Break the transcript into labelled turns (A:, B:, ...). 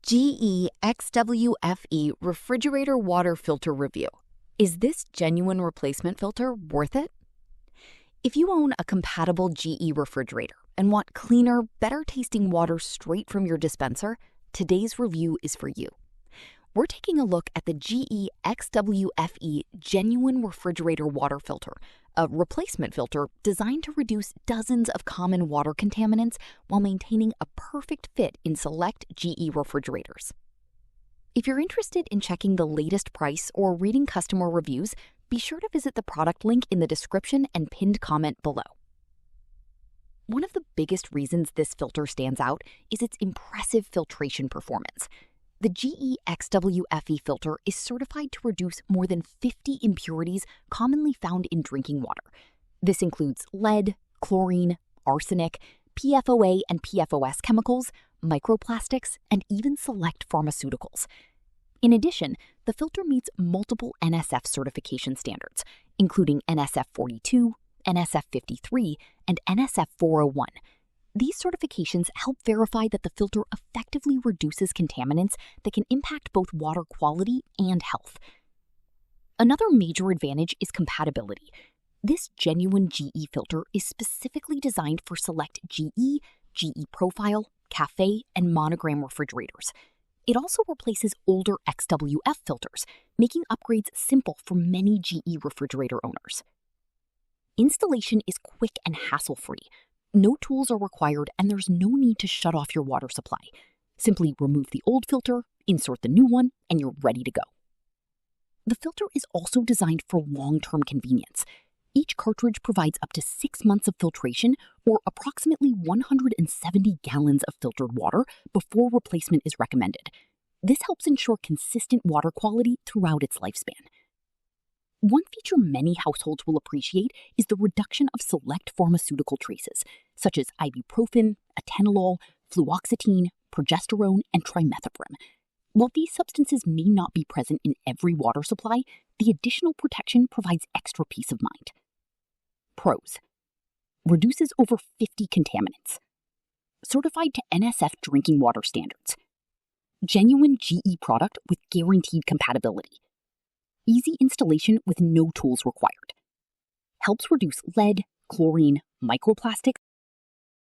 A: GE XWFE Refrigerator Water Filter Review. Is this genuine replacement filter worth it? If you own a compatible GE refrigerator and want cleaner, better-tasting water straight from your dispenser, today's review is for you. We're taking a look at the GE XWFE Genuine Refrigerator Water Filter, a replacement filter designed to reduce dozens of common water contaminants while maintaining a perfect fit in select GE refrigerators. If you're interested in checking the latest price or reading customer reviews, be sure to visit the product link in the description and pinned comment below. One of the biggest reasons this filter stands out is its impressive filtration performance. The GE XWFE filter is certified to reduce more than 50 impurities commonly found in drinking water. This includes lead, chlorine, arsenic, PFOA and PFOS chemicals, microplastics, and even select pharmaceuticals. In addition, the filter meets multiple NSF certification standards, including NSF 42, NSF 53, and NSF 401. These certifications help verify that the filter effectively reduces contaminants that can impact both water quality and health. Another major advantage is compatibility. This genuine GE filter is specifically designed for select GE, GE Profile, Cafe, and Monogram refrigerators. It also replaces older XWF filters, making upgrades simple for many GE refrigerator owners. Installation is quick and hassle-free. No tools are required, and there's no need to shut off your water supply. Simply remove the old filter, insert the new one, and you're ready to go. The filter is also designed for long-term convenience. Each cartridge provides up to 6 months of filtration, or approximately 170 gallons of filtered water before replacement is recommended. This helps ensure consistent water quality throughout its lifespan. One feature many households will appreciate is the reduction of select pharmaceutical traces, such as ibuprofen, atenolol, fluoxetine, progesterone, and trimethoprim. While these substances may not be present in every water supply, the additional protection provides extra peace of mind. Pros: reduces over 50 contaminants. Certified to NSF drinking water standards. Genuine GE product with guaranteed compatibility. Easy installation with no tools required. Helps reduce lead, chlorine, microplastics,